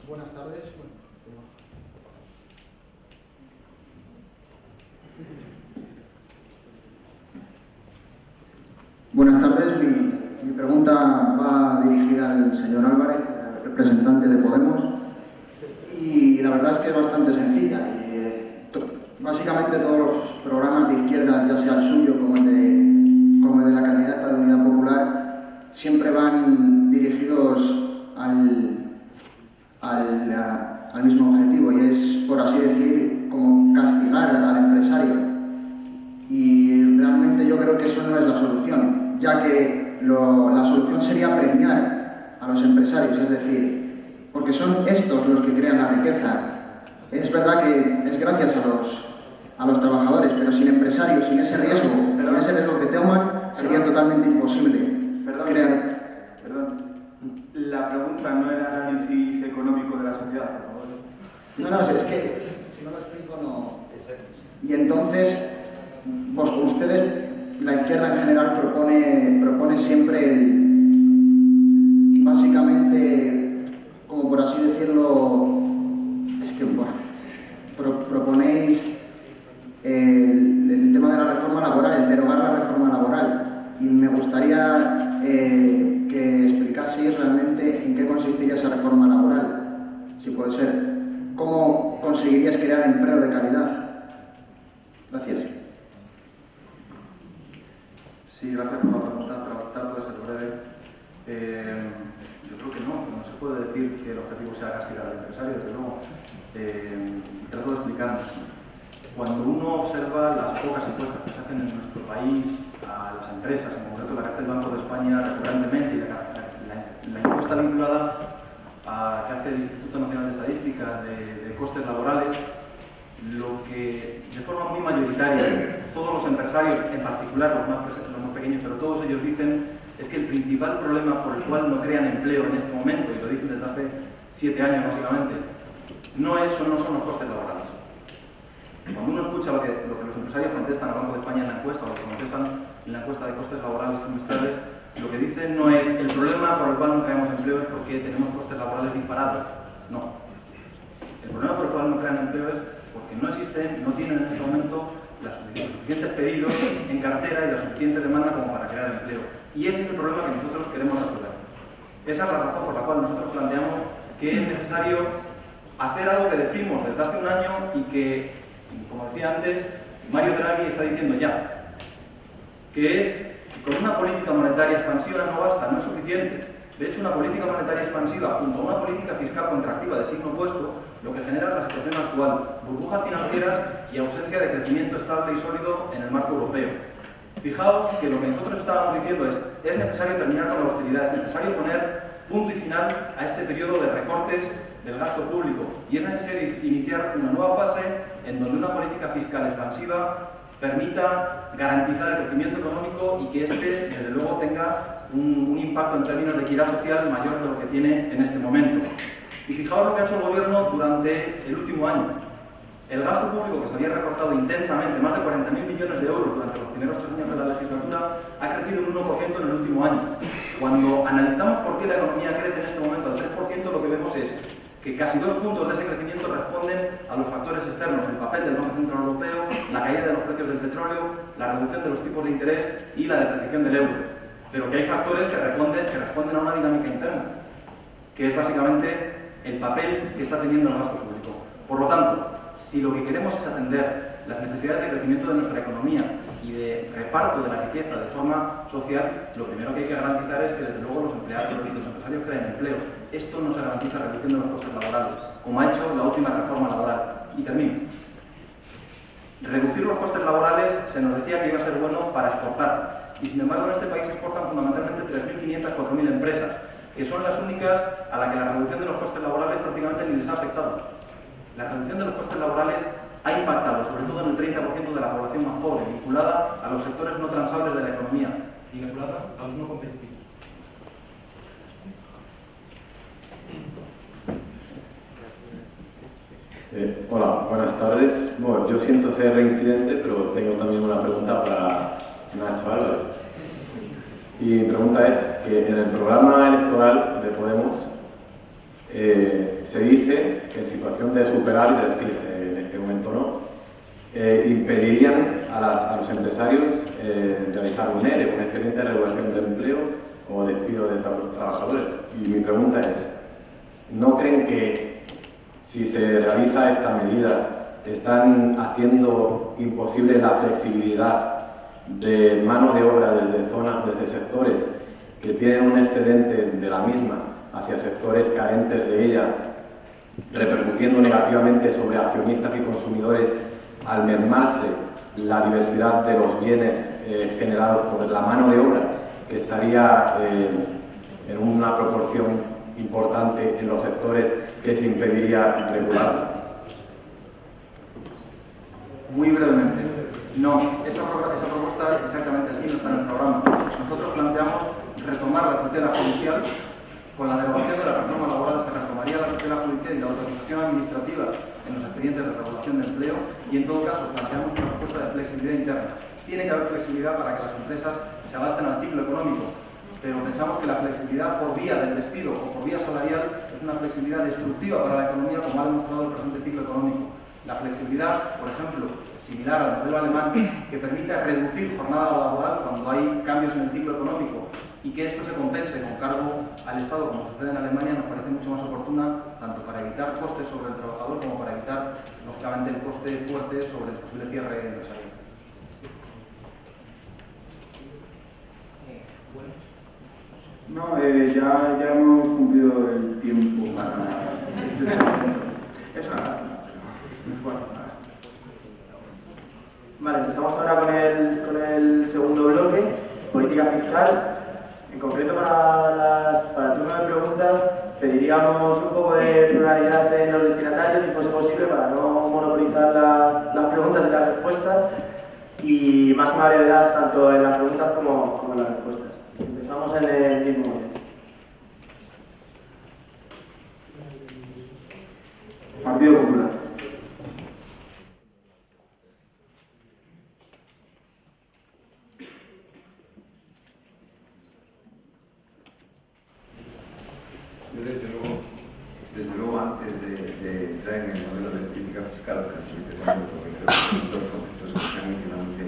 Buenas tardes. Buenas tardes. Mi pregunta va dirigida al señor Álvarez, representante de Podemos, y la verdad es que es bastante sencilla. Básicamente todos los programas de izquierda, ya sea el suyo como el de la candidata de Unidad Popular, siempre van dirigidos al mismo objetivo, y es, por así decir, como castigar al empresario. Y realmente yo creo que eso no es la solución, ya que la solución sería premiar a los empresarios, es decir, porque son estos los que crean la riqueza. Es verdad que es gracias a los trabajadores, pero sin empresarios, sin ese riesgo, que toman, sería totalmente imposible crear. La pregunta no era el análisis económico de la sociedad, por favor. No, es que si no lo explico no. Y entonces, pues ustedes, la izquierda en general, propone siempre básicamente, como por así decirlo, es que proponéis el tema de la reforma laboral, el derogar la reforma laboral. Y me gustaría que explicaseis realmente en qué consistiría esa reforma laboral, si puede ser. ¿Cómo conseguirías crear empleo de calidad? Gracias. Sí, gracias por la pregunta. Trato de ser breve. Yo creo que no se puede decir que el objetivo sea castigar al empresario, desde luego. Trato de explicar. Cuando uno observa las pocas encuestas que se hacen en nuestro país a las empresas, en concreto la que hace el Banco de España recurrentemente, y la encuesta vinculada que hace el Instituto Nacional de Estadística de costes laborales, lo que de forma muy mayoritaria todos los empresarios, en particular los más pequeños, pero todos ellos dicen es que el principal problema por el cual no crean empleo en este momento, y lo dicen desde hace 7 años básicamente, no son los costes laborales. Cuando uno escucha lo que los empresarios contestan al Banco de España en la encuesta, o lo que contestan en la encuesta de costes laborales trimestrales, lo que dicen no es el problema por el cual no creamos empleo es porque tenemos costes laborales disparados. No. El problema por el cual no crean empleo es porque no tienen en este momento los suficientes pedidos en cartera y la suficiente demanda como para crear empleo. Y ese es el problema que nosotros queremos resolver. Esa es la razón por la cual nosotros planteamos que es necesario hacer algo que decimos desde hace un año y que, como decía antes, Mario Draghi está diciendo ya, que es que con una política monetaria expansiva no basta, no es suficiente. De hecho, una política monetaria expansiva junto a una política fiscal contractiva de signo opuesto, lo que genera es la situación actual, burbujas financieras y ausencia de crecimiento estable y sólido en el marco europeo. Fijaos que lo que nosotros estábamos diciendo es necesario terminar con la austeridad, es necesario poner punto y final a este periodo de recortes del gasto público, y es necesario iniciar una nueva fase en donde una política fiscal expansiva permita garantizar el crecimiento económico y que este, desde luego, tenga un impacto en términos de equidad social mayor de lo que tiene en este momento. Y fijaos lo que ha hecho el Gobierno durante el último año. El gasto público, que se había recortado intensamente, más de 40.000 millones de euros durante los primeros 3 años de la legislatura, ha crecido un 1% en el último año. Cuando analizamos por qué la economía crece en este momento al 3%, lo que vemos es que casi 2 puntos de ese crecimiento responden a los factores externos, el papel del Banco Central Europeo, la caída de los precios del petróleo, la reducción de los tipos de interés y la depreciación del euro. Pero que hay factores que responden a una dinámica interna, que es básicamente el papel que está teniendo el gasto público. Por lo tanto, si lo que queremos es atender las necesidades de crecimiento de nuestra economía y de reparto de la riqueza de forma social, lo primero que hay que garantizar es que, desde luego, los empresarios creen empleo. Esto no se garantiza reduciendo los costes laborales, como ha hecho la última reforma laboral. Y termino. Reducir los costes laborales se nos decía que iba a ser bueno para exportar. Y sin embargo, en este país exportan fundamentalmente 3.500, 4.000 empresas, que son las únicas a las que la reducción de los costes laborales prácticamente ni les ha afectado. La reducción de los costes laborales ha impactado sobre todo en el 30% de la población más pobre, vinculada a los sectores no transables de la economía y vinculada a los no competitivos. Hola, buenas tardes. Bueno, yo siento ser reincidente, pero tengo también una pregunta para Nacho Álvarez. Y mi pregunta es que en el programa electoral de Podemos se dice que en situación de superávit, es decir, en este momento no, impedirían a los empresarios realizar un ERE, un expediente de regulación de empleo o despido de trabajadores. Y mi pregunta es, ¿no creen que si se realiza esta medida están haciendo imposible la flexibilidad de mano de obra desde zonas, desde sectores que tienen un excedente de la misma hacia sectores carentes de ella, repercutiendo negativamente sobre accionistas y consumidores al mermarse la diversidad de los bienes generados por la mano de obra, que estaría en una proporción importante en los sectores que se impediría regularla? Muy brevemente. No, esa propuesta exactamente así no está en el programa. Nosotros planteamos retomar la tutela judicial. Con la derogación de la reforma laboral se retomaría la tutela judicial y la autorización administrativa en los expedientes de regulación de empleo, y en todo caso planteamos una propuesta de flexibilidad interna. Tiene que haber flexibilidad para que las empresas se adapten al ciclo económico, pero pensamos que la flexibilidad por vía del despido o por vía salarial es una flexibilidad destructiva para la economía, como ha demostrado el presente ciclo económico. La flexibilidad, por ejemplo, similar al modelo alemán, que permite reducir jornada laboral cuando hay cambios en el ciclo económico, y que esto se compense con cargo al Estado, como sucede en Alemania, nos parece mucho más oportuna, tanto para evitar costes sobre el trabajador como para evitar, lógicamente, el coste fuerte sobre el posible cierre empresarial. No, ya hemos cumplido el tiempo para eso. Vale, empezamos ahora con el segundo bloque, política fiscal. En concreto, para el turno de preguntas, pediríamos un poco de pluralidad en los destinatarios, si fuese posible, para no monopolizar las preguntas y las respuestas, y máxima variedad tanto en las preguntas como en las respuestas. Empezamos en el mismo orden. Partido Popular. Desde luego, antes de entrar en el modelo de política fiscal, porque creo que son dos conceptos que están íntimamente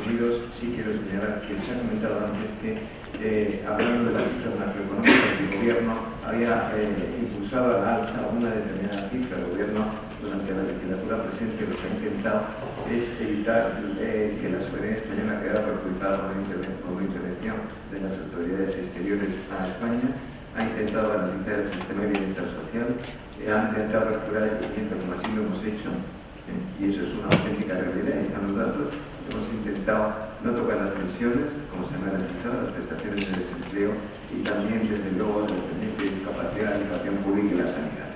unidos, sí quiero señalar que se ha comentado antes que, hablando de las cifras macroeconómicas, el Gobierno había impulsado al alza una determinada cifra. El Gobierno, durante la legislatura presente, lo que ha intentado es evitar que la soberanía española quedara perjudicada por la intervención de las autoridades exteriores a España. Ha intentado garantizar el sistema de bienestar social, ha intentado recuperar el crecimiento, como así lo hemos hecho, y eso es una auténtica realidad, ahí están los datos. Hemos intentado no tocar las pensiones, como se han garantizado, las prestaciones de desempleo, y también, desde luego, la dependencia y discapacidad, la educación pública y la sanidad.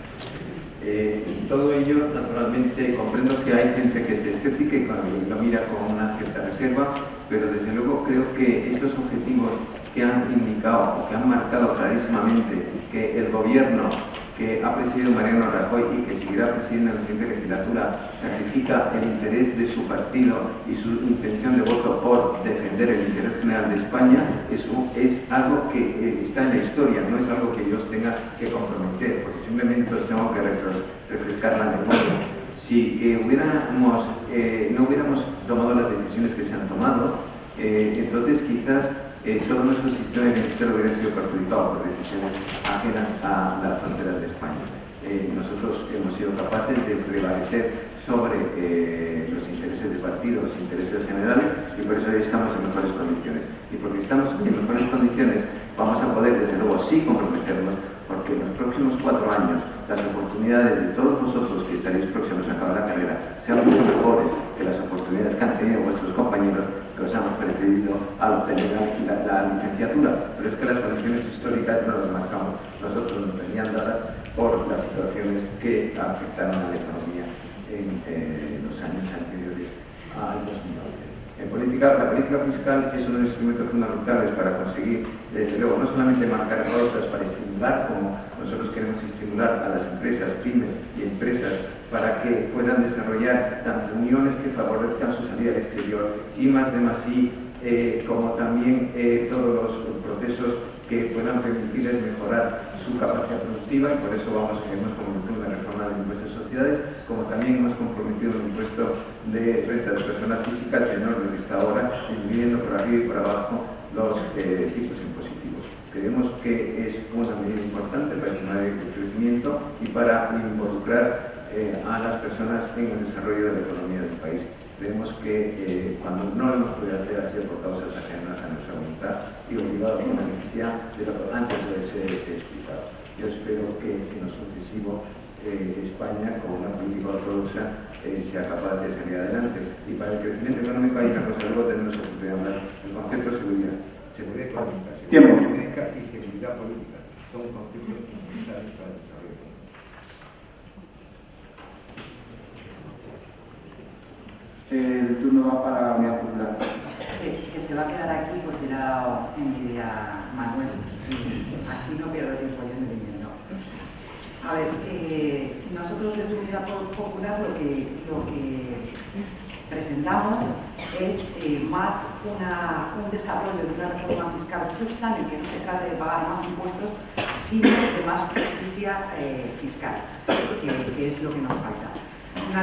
Todo ello, naturalmente, comprendo que hay gente que se escéptica y lo mira con una cierta reserva, pero desde luego creo que estos objetivos que han indicado o que han marcado clarísimamente que el Gobierno que ha presidido Mariano Rajoy y que seguirá presidiendo en la siguiente legislatura sacrifica el interés de su partido y su intención de voto por defender el interés general de España, eso es algo que está en la historia, no es algo que yo os tenga que comprometer, porque simplemente os tengo que refrescar la memoria. Si no hubiéramos tomado las decisiones que se han tomado, entonces quizás todo nuestro sistema de bienestar hubiera sido perjudicado por decisiones ajenas a las fronteras de España. Nosotros hemos sido capaces de prevalecer sobre los intereses de partido, los intereses generales, y por eso hoy estamos en mejores condiciones. Y porque estamos en mejores condiciones, vamos a poder, desde luego, sí comprometernos, porque en los próximos 4 años las oportunidades de todos vosotros que estaréis próximos a acabar la carrera sean mucho mejores que las oportunidades que han tenido vuestros compañeros que os han precedido al obtener la licenciatura. Pero es que las condiciones históricas no las marcamos nosotros, nos venían dadas por las situaciones que afectaron a la economía en los años anteriores al 2011. La política fiscal es uno de los instrumentos fundamentales para conseguir, desde luego, no solamente marcar pautas para estimular, como nosotros queremos estimular a las empresas, pymes y empresas, para que puedan desarrollar tanto uniones que favorezcan su salida al exterior, I+D+I, como también todos los procesos que puedan permitirles mejorar su capacidad productiva, y por eso hemos comprometido una reforma del impuesto de sociedades, como también hemos comprometido un impuesto de renta de persona física que no lo está ahora, dividiendo por arriba y por abajo los tipos impositivos. Creemos que es una medida importante para estimular el crecimiento y para involucrar a las personas en el desarrollo de la economía del país. Creemos que cuando no lo hemos podido hacer ha sido por causas ajenas a nuestra voluntad y obligados por la necesidad de lo que antes de ser explicado. Yo espero que en lo sucesivo España, con una política ortodoxa, sea capaz de salir adelante. Y para el crecimiento económico hay una cosa, luego tenemos la oportunidad de hablar del concepto de seguridad. Seguridad económica, seguridad jurídica y seguridad política son conceptos indispensables para el desarrollo económico. El turno va para la Unidad Popular. Que se va a quedar aquí porque le ha dado envidia a Manuel. Así no pierdo tiempo yo entendiendo. A ver, nosotros desde Unidad Popular lo que presentamos es más un desarrollo de una reforma fiscal justa en el que no se trate de pagar más impuestos, sino de más justicia fiscal, que es lo que nos falta. Una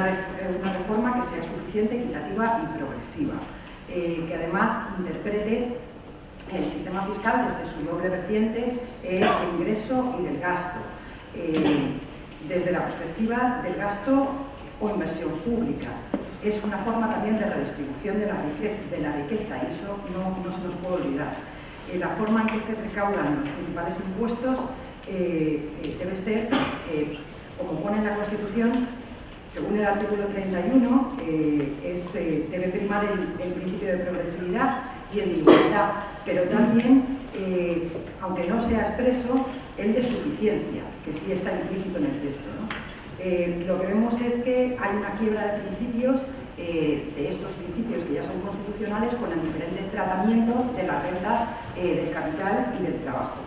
reforma que sea suficiente, equitativa y progresiva, que además interprete el sistema fiscal desde su doble vertiente del ingreso y del gasto, desde la perspectiva del gasto o inversión pública. Es una forma también de redistribución de la riqueza y eso no se nos puede olvidar. La forma en que se recaudan los principales impuestos debe ser, como pone en la Constitución, según el artículo 31, debe primar el principio de progresividad y el de igualdad, pero también, aunque no sea expreso, el de suficiencia, que sí está implícito en el texto, ¿no? Lo que vemos es que hay una quiebra de principios, de estos principios que ya son constitucionales, con el diferente tratamiento de las rentas del capital y del trabajo.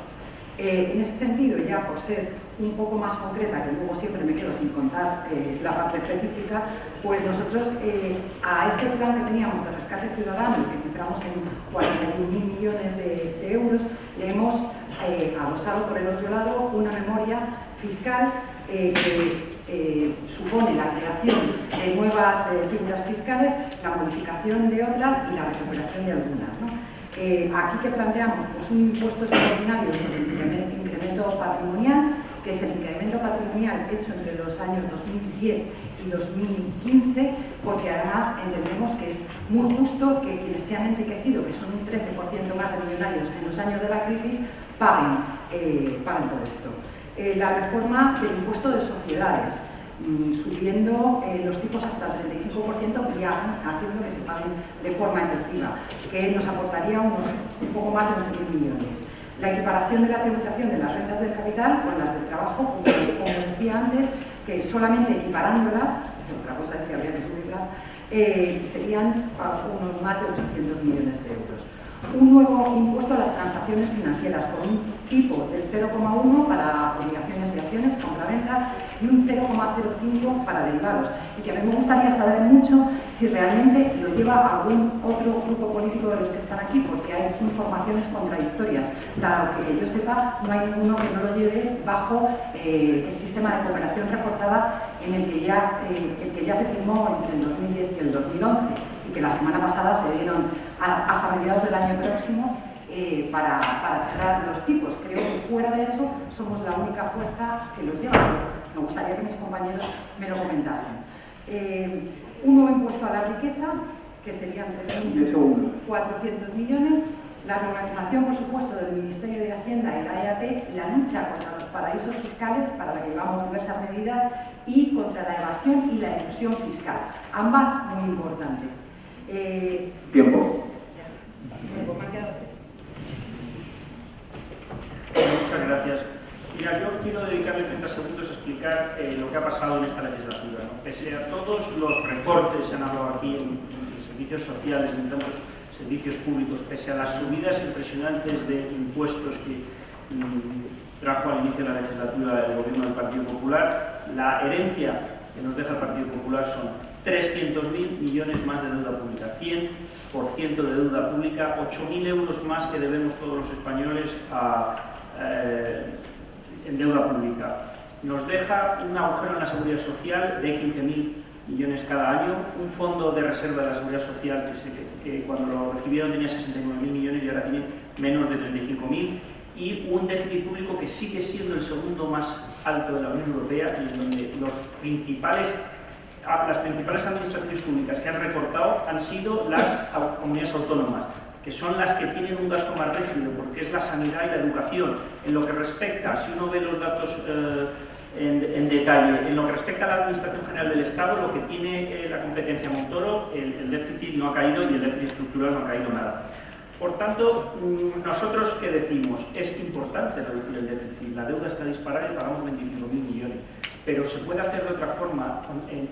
En ese sentido, ya por ser un poco más concreta, que luego siempre me quedo sin contar la parte específica, pues nosotros a ese plan que teníamos de rescate ciudadano, que ciframos en 41.000 millones de euros, le hemos adosado por el otro lado una memoria fiscal que supone la creación de nuevas figuras fiscales, la modificación de otras y la recuperación de algunas, ¿no? Aquí que planteamos pues, un impuesto extraordinario sobre el incremento patrimonial, que es el incremento patrimonial hecho entre los años 2010 y 2015, porque además entendemos que es muy justo que quienes se han enriquecido, que son un 13% más de millonarios en los años de la crisis, paguen todo esto. La reforma del impuesto de sociedades, subiendo los tipos hasta el 35% y haciendo que se paguen de forma efectiva, que nos aportaría un poco más de 11.000 millones. La equiparación de la tributación de las rentas del capital con las del trabajo, como decía antes, que solamente equiparándolas, otra cosa es si habría que subirlas, serían unos más de 800 millones de euros. Un nuevo impuesto a las transacciones financieras con un tipo del 0,1 para obligaciones y acciones, compraventa, y un 0,05 para derivados. Y que a mí me gustaría saber mucho si realmente lo lleva algún otro grupo político de los que están aquí, porque hay informaciones contradictorias. Dado que yo sepa, no hay ninguno que no lo lleve bajo el sistema de cooperación reforzada en el que ya se firmó entre el 2010 y el 2011 y que la semana pasada se dieron hasta mediados del año próximo para cerrar los tipos. Creo que fuera de eso somos la única fuerza que los lleva. Me gustaría que mis compañeros me lo comentasen. Un nuevo impuesto a la riqueza, que serían 3.400 millones. La reorganización, por supuesto, del Ministerio de Hacienda y la EAT, la lucha contra los paraísos fiscales, para la que llevamos diversas medidas, y contra la evasión y la elusión fiscal. Ambas muy importantes. Tiempo. Muchas gracias. Mira, yo quiero dedicarle 30 segundos a explicar lo que ha pasado en esta legislatura, ¿no? Pese a todos los recortes, se han hablado aquí en servicios sociales, en tantos servicios públicos, pese a las subidas impresionantes de impuestos que trajo al inicio de la legislatura el gobierno del Partido Popular, la herencia que nos deja el Partido Popular son 300.000 millones más de deuda pública, 100% de deuda pública, 8.000 euros más que debemos todos los españoles en deuda pública. Nos deja un agujero en la seguridad social de 15.000 millones cada año, un fondo de reserva de la seguridad social que cuando lo recibieron tenía 69.000 millones y ahora tiene menos de 35.000, y un déficit público que sigue siendo el segundo más alto de la Unión Europea y en donde las principales administraciones públicas que han recortado han sido las comunidades autónomas, que son las que tienen un gasto más rígido, porque es la sanidad y la educación. En lo que respecta, si uno ve los datos en detalle, en lo que respecta a la Administración General del Estado, lo que tiene la competencia Montoro, el déficit no ha caído y el déficit estructural no ha caído nada. Por tanto, nosotros, ¿qué decimos? Es importante reducir el déficit. La deuda está disparada y pagamos 25.000 millones. Pero se puede hacer de otra forma,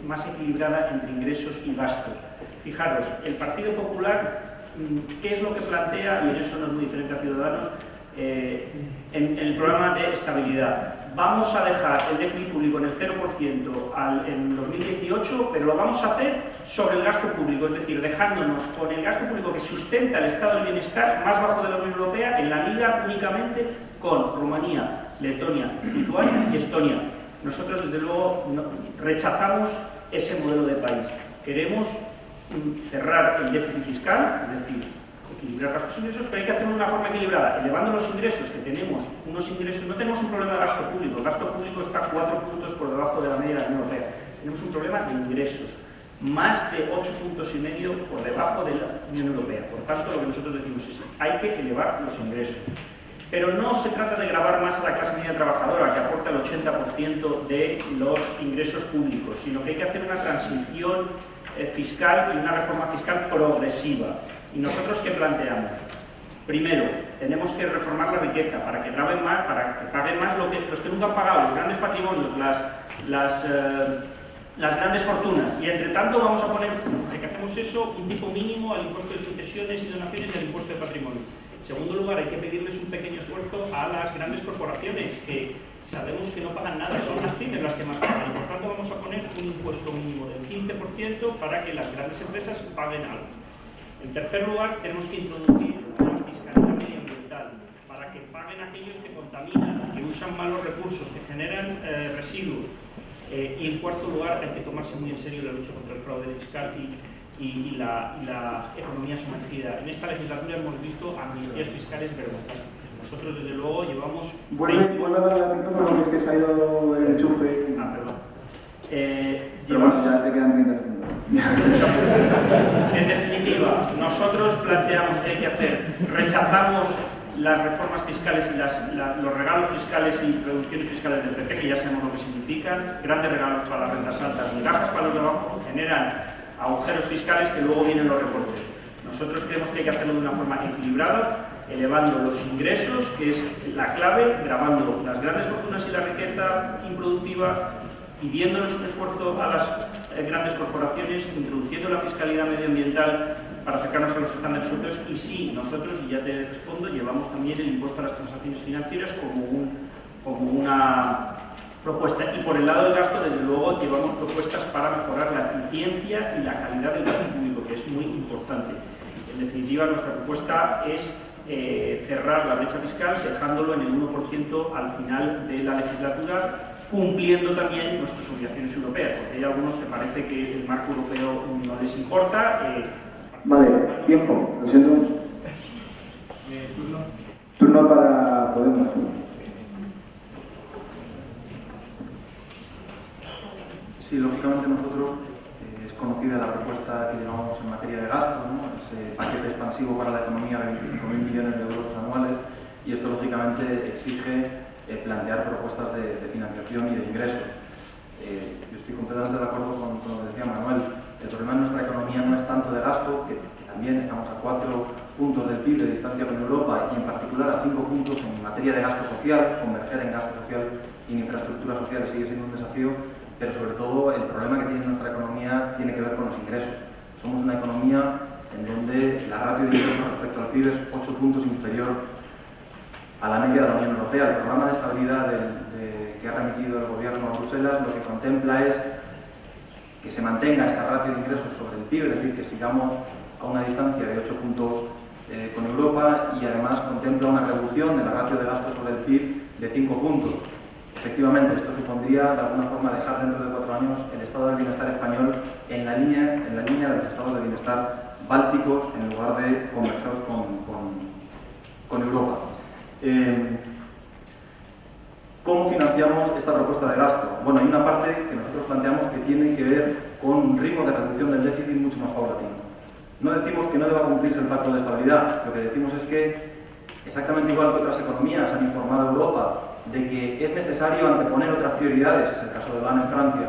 más equilibrada entre ingresos y gastos. Fijaros, el Partido Popular, ¿qué es lo que plantea? Y en eso no es muy diferente a Ciudadanos, en el programa de estabilidad. Vamos a dejar el déficit público en el 0% en 2018, pero lo vamos a hacer sobre el gasto público, es decir, dejándonos con el gasto público que sustenta el estado del bienestar más bajo de la Unión Europea en la liga únicamente con Rumanía, Letonia, Lituania y Estonia. Nosotros, desde luego, rechazamos ese modelo de país. Queremos cerrar el déficit fiscal, es decir, equilibrar gastos e ingresos, pero hay que hacerlo de una forma equilibrada, elevando los ingresos, que tenemos unos ingresos, no tenemos un problema de gasto público, el gasto público está 4 puntos por debajo de la media de la Unión Europea, tenemos un problema de ingresos, más de 8,5 puntos por debajo de la Unión Europea. Por tanto, lo que nosotros decimos es que hay que elevar los ingresos. Pero no se trata de gravar más a la clase media trabajadora, que aporta el 80% de los ingresos públicos, sino que hay que hacer una transición fiscal y una reforma fiscal progresiva. ¿Y nosotros qué planteamos? Primero, tenemos que reformar la riqueza para que graben más, para que paguen más los que nunca han pagado, los grandes patrimonios, las grandes fortunas. Y entre tanto vamos a poner, de que hacemos eso, un tipo mínimo al impuesto de sucesiones y donaciones y al impuesto de patrimonio. En segundo lugar, hay que pedirles un pequeño esfuerzo a las grandes corporaciones, que sabemos que no pagan nada, son las pymes las que más pagan. Y por tanto vamos a poner un impuesto mínimo del 15% para que las grandes empresas paguen algo. En tercer lugar, tenemos que introducir una fiscalidad medioambiental para que paguen aquellos que contaminan, que usan malos recursos, que generan residuos. Y en cuarto lugar, hay que tomarse muy en serio la lucha contra el fraude fiscal y la economía sumergida. En esta legislatura hemos visto amnistías fiscales vergonzosas. Nosotros, desde luego, llevamos... Vuelve a darle al micrófono porque es que se ha ido el enchufe. Perdón. Pero bueno, ya te quedan 30 segundos. En definitiva, nosotros planteamos que hay que hacer, rechazamos las reformas fiscales y los regalos fiscales y reducciones fiscales del PP, que ya sabemos lo que significan, grandes regalos para las rentas altas, migajas para los de abajo, generan agujeros fiscales que luego vienen los recortes. Nosotros creemos que hay que hacerlo de una forma equilibrada, elevando los ingresos, que es la clave, grabando las grandes fortunas y la riqueza improductiva, pidiéndoles un esfuerzo a las grandes corporaciones, introduciendo la fiscalidad medioambiental para acercarnos a los estándares europeos. Y sí, nosotros, y ya te respondo, llevamos también el impuesto a las transacciones financieras como una propuesta. Y por el lado del gasto, desde luego, llevamos propuestas para mejorar la eficiencia y la calidad del gasto público, que es muy importante. En definitiva, nuestra propuesta es cerrar la brecha fiscal, dejándolo en el 1% al final de la legislatura, cumpliendo también nuestras obligaciones europeas, porque hay algunos que parece que el marco europeo no les importa. Vale, tiempo, lo siento. Turno para Podemos. Sí, lógicamente nosotros, es conocida la propuesta que llevamos en materia de gasto, ¿no? Ese paquete expansivo para la economía de 25.000 millones de euros anuales, y esto lógicamente exige plantear propuestas de financiación y de ingresos. Yo estoy completamente de acuerdo con lo que decía Manuel. El problema en nuestra economía no es tanto de gasto, que también estamos a 4 puntos del PIB de distancia con Europa, y en particular a 5 puntos en materia de gasto social. Converger en gasto social y en infraestructuras sociales sigue siendo un desafío, pero sobre todo el problema que tiene nuestra economía tiene que ver con los ingresos. Somos una economía en donde la ratio de ingresos respecto al PIB es 8 puntos inferior a la media de la Unión Europea. El programa de estabilidad que ha remitido el Gobierno a Bruselas lo que contempla es que se mantenga esta ratio de ingresos sobre el PIB, es decir, que sigamos a una distancia de 8 puntos con Europa, y además contempla una reducción de la ratio de gasto sobre el PIB de 5 puntos. Efectivamente, esto supondría de alguna forma dejar dentro de 4 años el estado del bienestar español en la línea de los estados de bienestar bálticos, en lugar de converger con Europa. ¿Cómo financiamos esta propuesta de gasto? Bueno, hay una parte que nosotros planteamos que tiene que ver con un ritmo de reducción del déficit mucho más paulatino. No decimos que no deba cumplirse el pacto de estabilidad, lo que decimos es que, exactamente igual que otras economías han informado a Europa de que es necesario anteponer otras prioridades, es el caso de Holanda en Francia,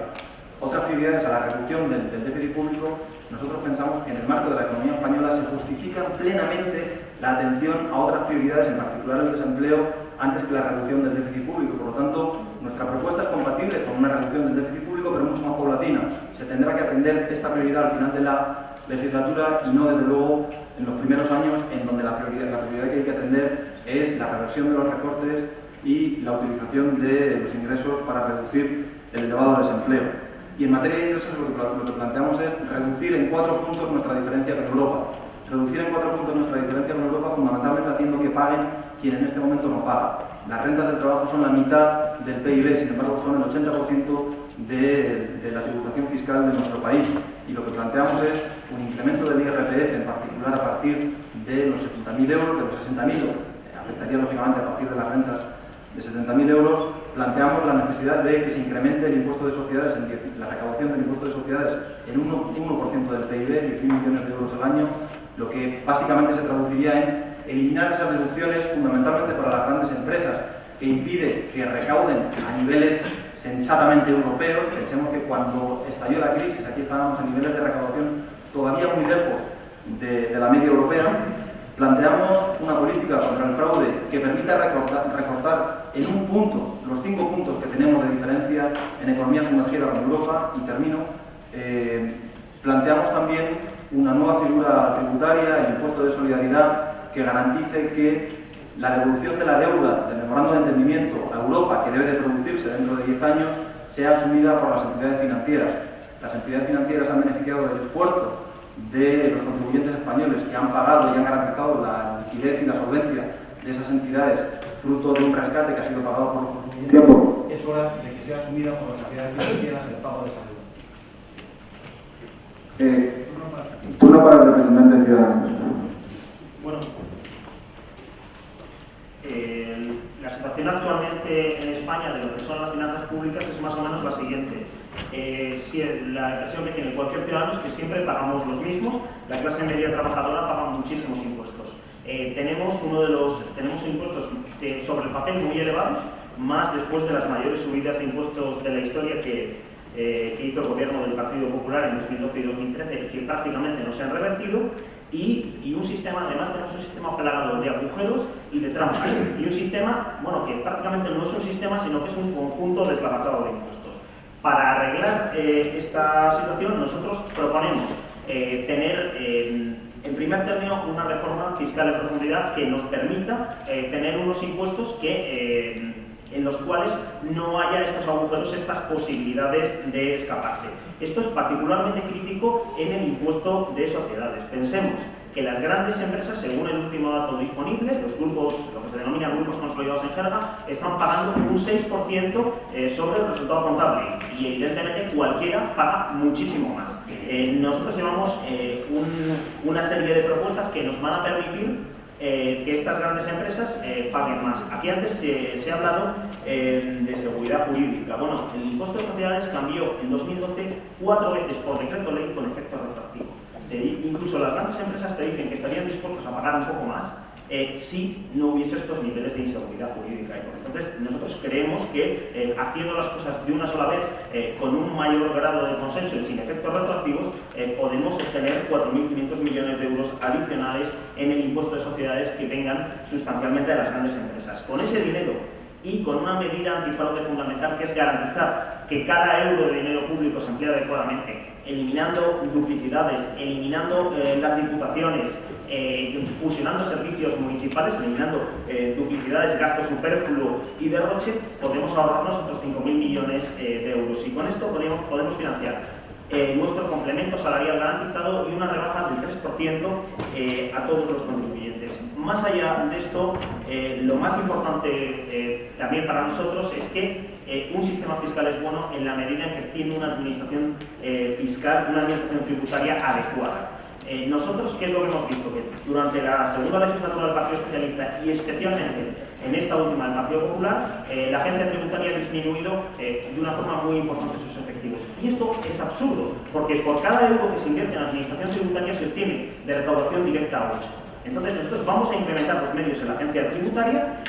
otras prioridades a la reducción del déficit público, nosotros pensamos que en el marco de la economía española se justifica plenamente la atención a otras prioridades, en particular el desempleo, antes que la reducción del déficit público. Por lo tanto, nuestra propuesta es compatible con una reducción del déficit público, pero mucho más paulatina. Se tendrá que atender esta prioridad al final de la legislatura y no, desde luego, en los primeros años, en donde la prioridad que hay que atender es la reversión de los recortes y la utilización de los ingresos para reducir el elevado desempleo. Y en materia de ingresos lo que planteamos es reducir en 4 puntos nuestra diferencia con Europa. Reducir en 4 puntos nuestra diferencia con Europa, fundamentalmente haciendo que paguen quien en este momento no paga. Las rentas del trabajo son la mitad del PIB, sin embargo son el 80% de la tributación fiscal de nuestro país. Y lo que planteamos es un incremento del IRPF, en particular a partir de los 70.000 euros, de los 60.000, afectaría lógicamente a partir de las rentas de 70.000 euros. Planteamos la necesidad de que se incremente el impuesto de sociedades, la recaudación del impuesto de sociedades en 1% del PIB, 10.000 millones de euros al año, lo que básicamente se traduciría en eliminar esas reducciones fundamentalmente para las grandes empresas, que impide que recauden a niveles sensatamente europeos. Pensemos que cuando estalló la crisis aquí estábamos a niveles de recaudación todavía muy lejos de la media europea. Planteamos una política contra el fraude que permita recortar en un punto los 5 puntos que tenemos de diferencia en economía sumergida con Europa. Y termino. Planteamos también una nueva figura tributaria, el impuesto de solidaridad, que garantice que la devolución de la deuda del memorando de entendimiento a Europa, que debe de producirse dentro de 10 años, sea asumida por las entidades financieras. Las entidades financieras han beneficiado del esfuerzo de los contribuyentes españoles, que han pagado y han garantizado la liquidez y la solvencia de esas entidades, fruto de un rescate que ha sido pagado por los contribuyentes. Es hora de que sea asumida por las entidades financieras el pago de esa deuda. Turno para el representante de Ciudadanos. Bueno, la situación actualmente en España de lo que son las finanzas públicas es más o menos la siguiente. La impresión que tiene cualquier ciudadano es que siempre pagamos los mismos. La clase media trabajadora paga muchísimos impuestos. Tenemos impuestos sobre el papel muy elevados, más después de las mayores subidas de impuestos de la historia que hizo el gobierno del Partido Popular en 2012 y 2013, que prácticamente no se han revertido. Y un sistema, además tenemos un sistema plagado de agujeros y de trampas. Y un sistema, bueno, que prácticamente no es un sistema, sino que es un conjunto deslavazado de impuestos. Para arreglar esta situación, nosotros proponemos tener, en primer término, una reforma fiscal en profundidad que nos permita tener unos impuestos en los cuales no haya estos agujeros, estas posibilidades de escaparse. Esto es particularmente crítico en el impuesto de sociedades. Pensemos que las grandes empresas, según el último dato disponible, los grupos, lo que se denomina grupos consolidados en jerga, están pagando un 6% sobre el resultado contable, y evidentemente cualquiera paga muchísimo más. Nosotros llevamos una serie de propuestas que nos van a permitir que estas grandes empresas paguen más. Aquí antes se ha hablado de seguridad jurídica. Bueno, el impuesto de sociedades cambió en 2012 4 veces por decreto ley con efecto retroactivo. Incluso las grandes empresas te dicen que estarían dispuestos a pagar un poco más si no hubiese estos niveles de inseguridad jurídica. Entonces, nosotros creemos que haciendo las cosas de una sola vez, con un mayor grado de consenso y sin efectos retroactivos, podemos obtener 4.500 millones de euros adicionales en el impuesto de sociedades que vengan sustancialmente de las grandes empresas. Con ese dinero y con una medida antifraude fundamental, que es garantizar que cada euro de dinero público se emplea adecuadamente, eliminando duplicidades, eliminando las diputaciones, fusionando servicios municipales, eliminando duplicidades, gasto superfluo y derroche, podemos ahorrarnos otros 5.000 millones de euros. Y con esto podemos financiar nuestro complemento salarial garantizado y una rebaja del 3% a todos los contribuyentes. Más allá de esto, lo más importante también para nosotros es que un sistema fiscal es bueno en la medida en que tiene una administración fiscal, una administración tributaria adecuada. Nosotros, ¿qué es lo que hemos visto? Que durante la segunda legislatura del Partido Socialista y especialmente en esta última del Partido Popular, la agencia tributaria ha disminuido de una forma muy importante sus efectivos. Y esto es absurdo, porque por cada euro que se invierte en la administración tributaria se obtiene de recaudación directa a 8. Entonces nosotros vamos a implementar los medios en la agencia tributaria.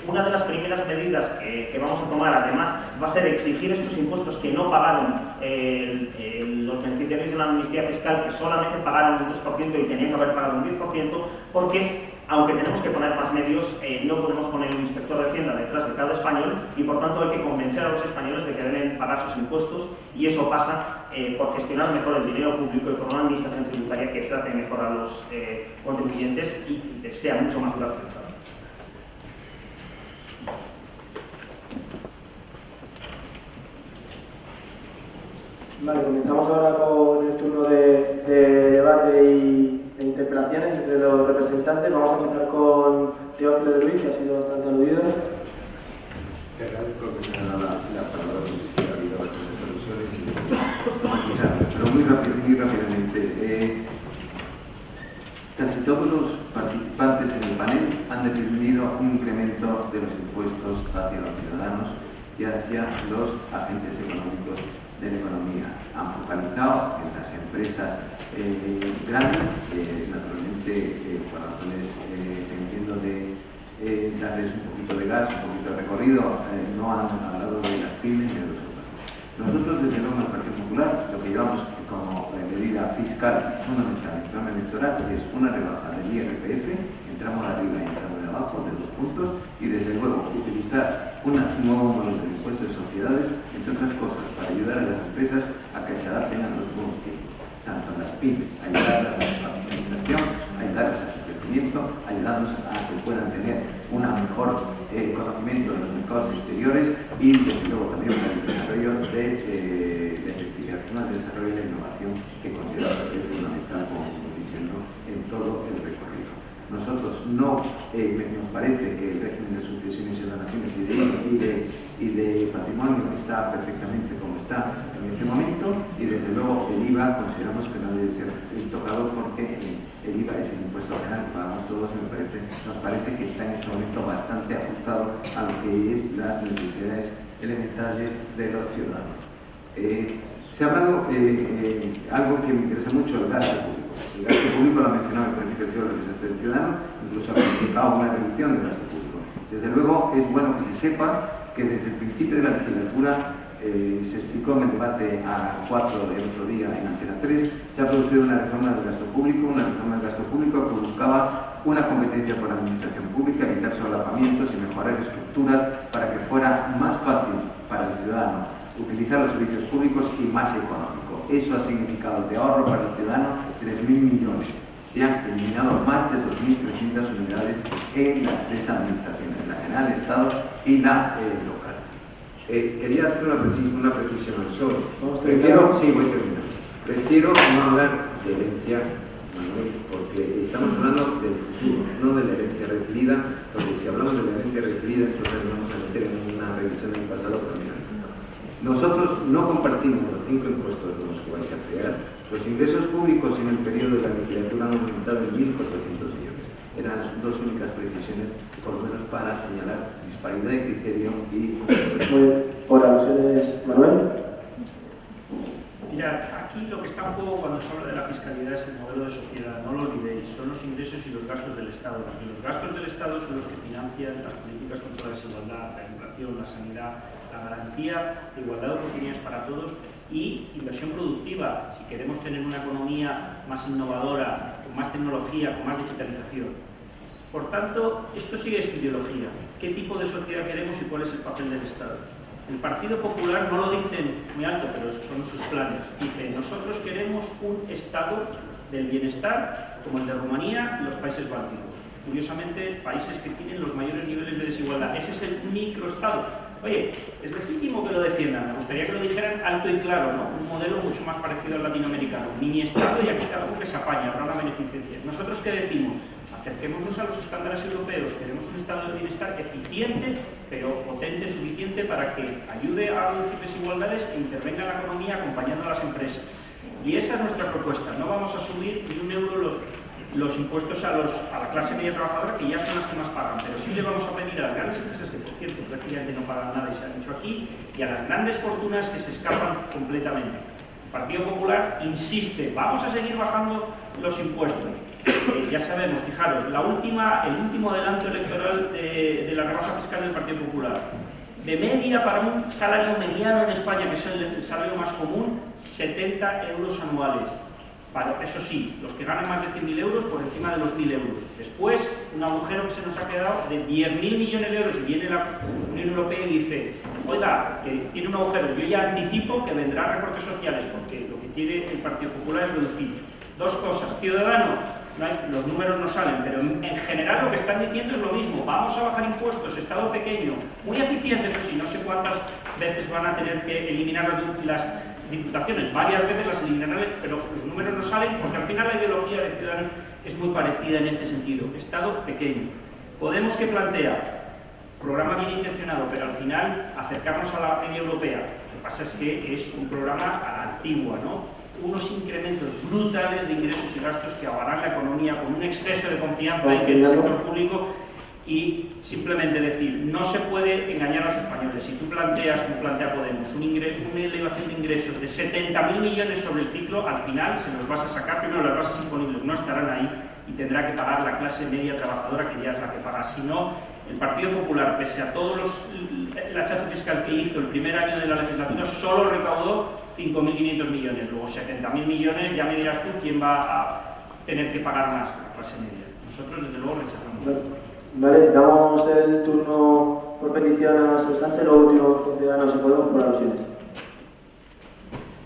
Una de las primeras medidas que vamos a tomar, además, va a ser exigir estos impuestos que no pagaron los beneficiarios de una amnistía fiscal, que solamente pagaron un 3% y tenían que haber pagado un 10%, porque aunque tenemos que poner más medios, no podemos poner un inspector de Hacienda detrás de cada español y por tanto hay que convencer a los españoles de que deben pagar sus impuestos, y eso pasa por gestionar mejor el dinero público y por una administración tributaria que trate mejor a los contribuyentes y que sea mucho más gratuita. Vale, comenzamos ahora con el turno de debate y de interpelaciones entre los representantes. Vamos a empezar con Teófilo de Luis, que ha sido bastante aludido. Te agradezco que me haya dado la palabra, porque ha habido bastantes alusiones y pero muy rápidamente. Casi todos los participantes en el panel han defendido un incremento de los impuestos hacia los ciudadanos y hacia los agentes económicos de la economía. Han focalizado en las empresas grandes, naturalmente por razones entiendo de darles un poquito de gas, un poquito de recorrido, no han hablado de las pymes ni de los otros. Nosotros desde luego en el Partido Popular lo que llevamos como medida fiscal fundamental en el programa electoral es una rebaja del IRPF, entramos arriba y entramos de abajo de 2 puntos, y desde luego utilizar un nuevo modelo de impuestos de sociedades, entre otras cosas, para ayudar a las empresas a que se adapten a los nuevos tiempos, tanto a las pymes, ayudarlas a la administración, ayudarlas a su crecimiento, ayudarlos a que puedan tener un mejor conocimiento de los mercados exteriores y desde luego también para el desarrollo de la investigación, el desarrollo y la innovación, que consideramos que es fundamental, como estamos diciendo, en todo el recorrido. Nosotros no nos parece que el régimen de sucesiones y donaciones y de patrimonio está perfectamente como está en este momento, y desde luego el IVA consideramos que no debe ser tocado, porque el IVA es el impuesto general que pagamos todos. Nos parece que está en este momento bastante ajustado a lo que es las necesidades elementales de los ciudadanos. Se ha hablado algo que me interesa mucho, el gasto público. El gasto público lo ha mencionado el Principio de Representación del Ciudadano, incluso ha participado una reducción del gasto público. Desde luego es bueno que se sepa que desde el principio de la legislatura se explicó en el debate a 4 del otro día en Antena 3, se ha producido una reforma del gasto público, que buscaba una competencia por la administración pública, evitar solapamientos y mejorar estructuras para que fuera más fácil para el ciudadano utilizar los servicios públicos y más económico. Eso ha significado de ahorro para el ciudadano 3.000 millones. Se han eliminado más de 2.300 unidades en las 3 administraciones, la general, el Estado y la local. Quería hacer una precisión al sol. Prefiero no hablar de herencia, Manuel, porque estamos hablando del futuro, no de la herencia recibida, porque si hablamos de la herencia recibida, entonces vamos a meter en una revisión del pasado también. Nosotros no compartimos los 5 impuestos de los que vais a crear. Los ingresos públicos en el periodo de la legislatura han aumentado en 1.400 millones. Eran las 2 únicas precisiones, por lo menos para señalar disparidad de criterio y... Por alusiones, Manuel. Mirad, aquí lo que está en juego cuando se habla de la fiscalidad es el modelo de sociedad, no lo olvidéis, son los ingresos y los gastos del Estado. Y los gastos del Estado son los que financian las políticas contra la desigualdad, la educación, la sanidad, la garantía de igualdad de oportunidades para todos y inversión productiva, si queremos tener una economía más innovadora, con más tecnología, con más digitalización. Por tanto, esto sigue su ideología. ¿Qué tipo de sociedad queremos y cuál es el papel del Estado? El Partido Popular no lo dicen muy alto, pero son sus planes. Dice, nosotros queremos un Estado del bienestar como el de Rumanía y los países bálticos. Curiosamente, países que tienen los mayores niveles de desigualdad. Ese es el microestado. Oye, es legítimo que lo defiendan, me gustaría que lo dijeran alto y claro, ¿no? Un modelo mucho más parecido al latinoamericano, mini Estado y aquí cada uno que se apaña, habrá una beneficencia. ¿Nosotros qué decimos? Acerquémonos a los estándares europeos, queremos un estado de bienestar eficiente, pero potente, suficiente para que ayude a reducir desigualdades e intervenga en la economía acompañando a las empresas. Y esa es nuestra propuesta, no vamos a subir ni un euro los impuestos a la clase media trabajadora, que ya son las que más pagan, pero sí le vamos a pedir a las grandes empresas, que por cierto prácticamente no pagan nada y se han hecho aquí, y a las grandes fortunas que se escapan completamente. El Partido Popular insiste, vamos a seguir bajando los impuestos. Ya sabemos, fijaros, el último adelanto electoral de la rebaja fiscal del Partido Popular. De media, para un salario mediano en España, que es el salario más común, 70 euros anuales. Eso sí, los que ganan más de 100.000 euros por encima de los 1.000 euros. Después, un agujero que se nos ha quedado de 10.000 millones de euros y viene la Unión Europea y dice, oiga, que tiene un agujero, yo ya anticipo que vendrán recortes sociales, porque lo que quiere el Partido Popular es reducir. Dos cosas, ciudadanos, los números no salen, pero en general lo que están diciendo es lo mismo, vamos a bajar impuestos, Estado pequeño, muy eficiente, eso sí, no sé cuántas veces van a tener que eliminar las diputaciones, varias veces las eliminarán, pero los números no salen porque al final la ideología de Ciudadanos es muy parecida en este sentido, Estado pequeño. Podemos que plantea programa bien intencionado, pero al final acercarnos a la media europea. Lo que pasa es que es un programa a la antigua, ¿no? Unos incrementos brutales de ingresos y gastos que ahogarán la economía con un exceso de confianza en el sector público y simplemente decir, no se puede engañar a los españoles. Si tú planteas, como plantea Podemos, una elevación de ingresos de 70.000 millones sobre el ciclo, al final se los vas a sacar, primero las bases imponibles no estarán ahí y tendrá que pagar la clase media trabajadora, que ya es la que paga. Si no, el Partido Popular, pese a todos el hachazo fiscal que hizo el primer año de la legislatura, solo recaudó 5.500 millones, luego 70.000 millones, ya me dirás tú quién va a tener que pagar más, la clase media. Nosotros, desde luego, rechazamos. Vale, damos el turno por petición a José Sánchez, luego último con Ciudadanos y Podemos por alusiones.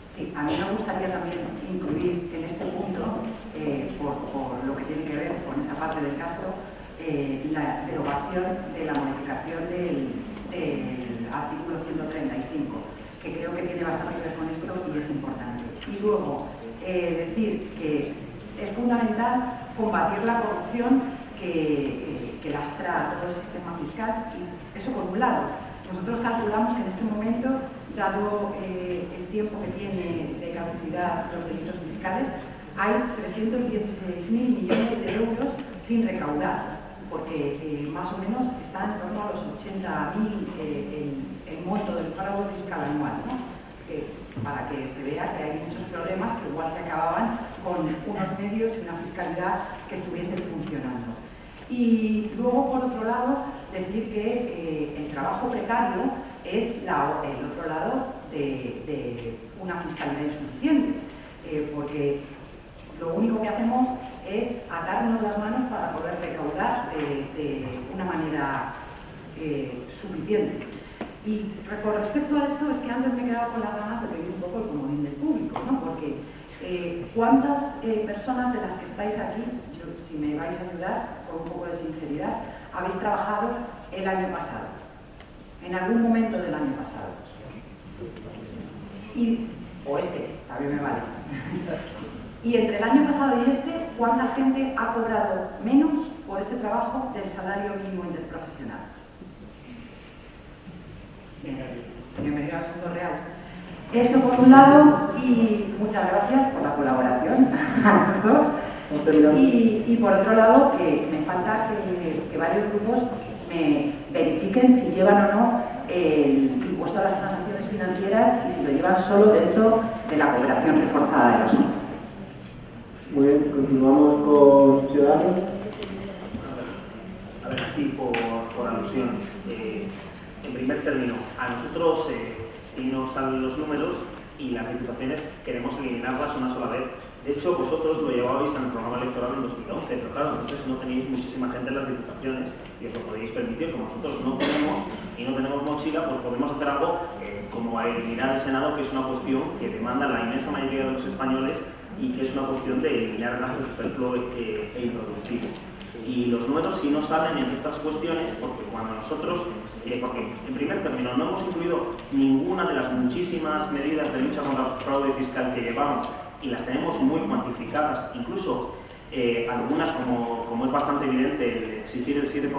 Sí, a mí me gustaría también incluir en este punto, por lo que tiene que ver con esa parte del gasto, la derogación de la modificación del artículo 135, que creo que tiene bastante que ver con esto y es importante. Y luego, decir que es fundamental combatir la corrupción que lastra todo el sistema fiscal, y eso por un lado. Nosotros calculamos que en este momento, dado el tiempo que tiene de caducidad los delitos fiscales, hay 316.000 millones de euros sin recaudar, porque más o menos está en torno a los 80.000 el monto del fraude fiscal anual, ¿no? Para que se vea que hay muchos problemas que igual se acababan con unos medios y una fiscalidad que estuviesen funcionando. Y luego, por otro lado, decir que el trabajo precario es el otro lado de una fiscalidad insuficiente, porque lo único que hacemos es atarnos las manos para poder recaudar de una manera suficiente. Y con respecto a esto, es que antes me he quedado con las ganas de pedir un poco el comodín del público, ¿no? Porque ¿cuántas personas de las que estáis aquí, si me vais a ayudar con un poco de sinceridad, habéis trabajado el año pasado? En algún momento del año pasado. O también me vale. Y entre el año pasado y ¿cuánta gente ha cobrado menos por ese trabajo del salario mínimo interprofesional? Bienvenido al mundo real. Eso por un lado, y muchas gracias por la colaboración a todos. Y por otro lado, me falta que varios grupos me verifiquen si llevan o no el impuesto a las transacciones financieras y si lo llevan solo dentro de la cooperación reforzada de los bancos. Muy bien, continuamos con Ciudadanos. A ver, aquí por alusiones. En primer término, a nosotros sí nos salen los números y las diputaciones queremos eliminarlas una sola vez. De hecho, vosotros lo llevabais en el programa electoral en 2011, pero claro, entonces no tenéis muchísima gente en las diputaciones y os lo podéis permitir. Como nosotros no tenemos y no tenemos mochila, pues podemos hacer algo como a eliminar el Senado, que es una cuestión que demanda la inmensa mayoría de los españoles y que es una cuestión de eliminar gasto superfluo e improductivo. y los números sí nos salen en ciertas cuestiones, porque cuando nosotros, porque en primer término no hemos incluido ninguna de las muchísimas medidas de lucha contra el fraude fiscal que llevamos y las tenemos muy cuantificadas, incluso algunas, como es bastante evidente, el exigir el 7%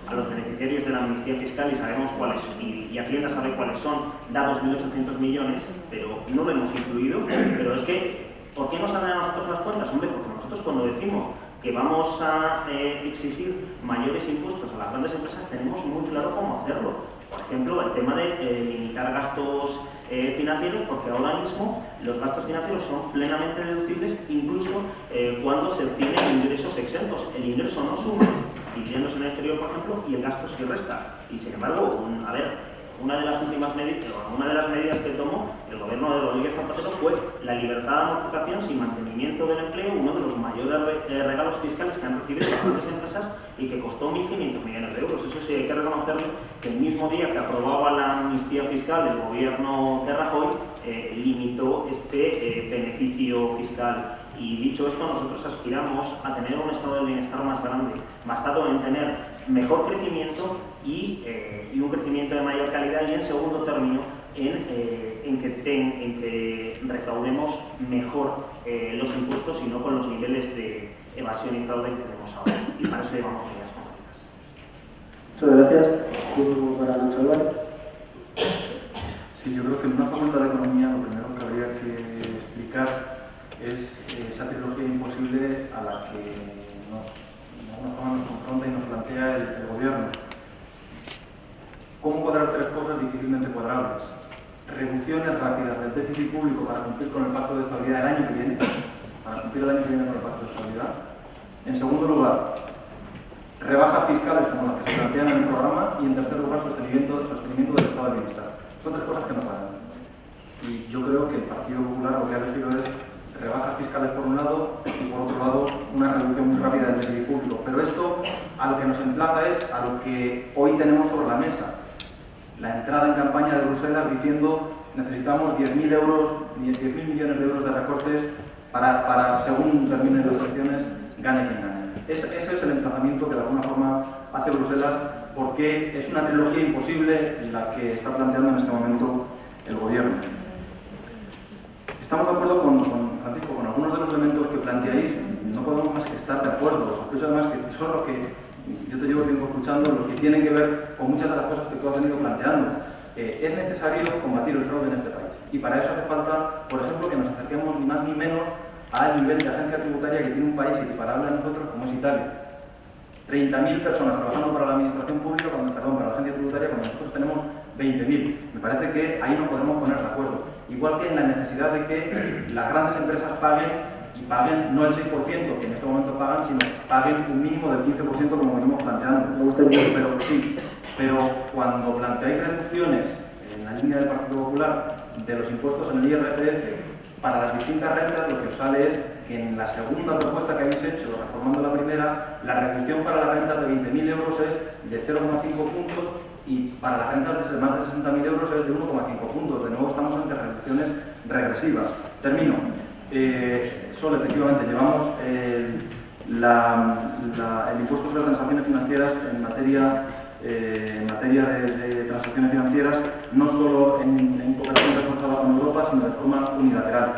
a los beneficiarios de la amnistía fiscal, y sabemos cuáles, y Hacienda sabe cuáles son, da 2.800 millones, pero no lo hemos incluido. Pero es que, ¿por qué no salen a nosotros las cuentas? Hombre, porque nosotros cuando decimos que vamos a exigir mayores impuestos a las grandes empresas, tenemos muy claro cómo hacerlo. Por ejemplo, el tema de limitar gastos financieros, porque ahora mismo los gastos financieros son plenamente deducibles, incluso cuando se obtienen ingresos exentos. El ingreso no suma dividendos en el exterior, por ejemplo, y el gasto sí resta. Y sin embargo, una de las últimas medidas, una de las medidas que tomó el gobierno de Rodríguez Zapatero fue la libertad de amortización sin mantenimiento del empleo, uno de los mayores regalos fiscales que han recibido las grandes empresas y que costó 1.500 millones de euros. Eso sí, hay que reconocerle que el mismo día que aprobaba la amnistía fiscal, el gobierno de Rajoy limitó este beneficio fiscal. Y dicho esto, nosotros aspiramos a tener un estado del bienestar más grande, basado en tener mejor crecimiento y un crecimiento de mayor calidad, y en segundo término en que recaudemos mejor los impuestos y no con los niveles de evasión y fraude que tenemos ahora. Y para eso llevamos medidas concretas. Muchas gracias. Para Luis Álvarez. Sí, yo creo que en una facultad de economía lo primero que habría que explicar es esa trilogía imposible a la que nos confronta y nos plantea el gobierno. ¿Cómo cuadrar tres cosas difícilmente cuadrables? Reducciones rápidas del déficit público para cumplir con el Pacto de Estabilidad el año que viene, para cumplir el año que viene con el Pacto de Estabilidad. En segundo lugar, rebajas fiscales como las que se plantean en el programa, y en tercer lugar, sostenimiento del estado de bienestar. Son tres cosas que no paran. Y yo creo que el Partido Popular lo que ha elegido es rebajas fiscales por un lado y por otro lado una reducción muy rápida del déficit público. Pero esto a lo que nos emplaza es a lo que hoy tenemos sobre la mesa. La entrada en campaña de Bruselas diciendo necesitamos 10.000 millones de euros de recortes para según terminen las elecciones, gane quien gane. Ese es el emplazamiento que de alguna forma hace Bruselas, porque es una trilogía imposible la que está planteando en este momento el gobierno. Estamos de acuerdo Francisco, con algunos de los elementos que planteáis, no podemos más que estar de acuerdo. Sospecho además que son los que yo te llevo tiempo escuchando, los que tienen que ver con muchas de las cosas que tú has venido planteando. Es necesario combatir el fraude en este país, y para eso hace falta, por ejemplo, que nos acerquemos ni más ni menos al nivel de agencia tributaria que tiene un país equiparable a nosotros como es Italia. 30.000 personas trabajando para la administración pública, para la agencia tributaria, cuando nosotros tenemos 20.000. Me parece que ahí nos podemos poner de acuerdo. Igual que en la necesidad de que las grandes empresas paguen, y paguen no el 6% que en este momento pagan, sino paguen un mínimo del 15% como venimos planteando. Pero cuando planteáis reducciones en la línea del Partido Popular de los impuestos en el IRPF para las distintas rentas, lo que os sale es que en la segunda propuesta que habéis hecho, reformando la primera, la reducción para las rentas de 20.000 euros es de 0,5 puntos, y para las rentas de más de 60.000 euros es de 1,5 puntos. De nuevo estamos ante reducciones regresivas. Termino. Solo efectivamente llevamos el impuesto sobre transacciones financieras en materia de transacciones financieras, no solo en cooperación reforzada con Europa, sino de forma unilateral.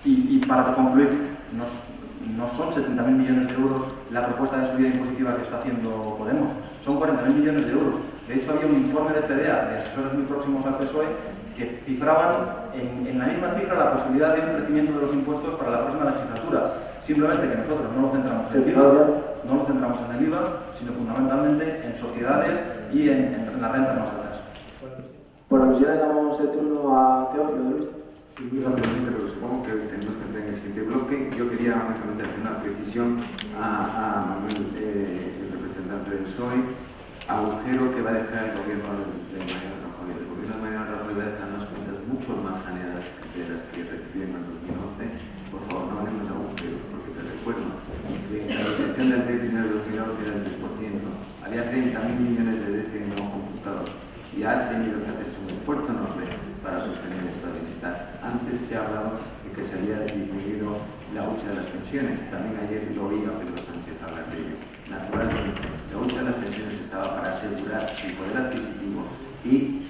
Y para concluir, no son 70.000 millones de euros la propuesta de subida impositiva que está haciendo Podemos, son 40.000 millones de euros. De hecho, había un informe de FEDEA, de asesores muy próximos al PSOE, que cifraban en la misma cifra la posibilidad de un crecimiento de los impuestos para la próxima legislatura. Simplemente que nosotros no nos centramos en el IVA, sino fundamentalmente en sociedades y en las rentas más altas. Bueno, pues ya le damos el turno a Teófilo de Luis. Sí, muy rápidamente, pero supongo que tenemos que entrar en el siguiente bloque. Yo quería únicamente hacer una precisión a Manuel, el representante del PSOE, agujero que va a dejar el gobierno de Mariano Rajoy. El gobierno de Mariano Rajoy va a dejar unas cuentas mucho más saneadas de las que recibieron en 2011. Por favor, no hablemos de agujeros, porque te recuerdo que la retención del déficit del 2011 era del 6%. Había 30.000 millones de déficit no computados y ha tenido que hacerse un esfuerzo enorme para sostener el estado de bienestar. Antes se ha hablado de que se había disminuido la hucha de las pensiones. También ayer lo oía Pedro Sánchez hablar de ello. Y Naturalmente, la hucha de las pensiones estaba para asegurar el poder adquisitivo y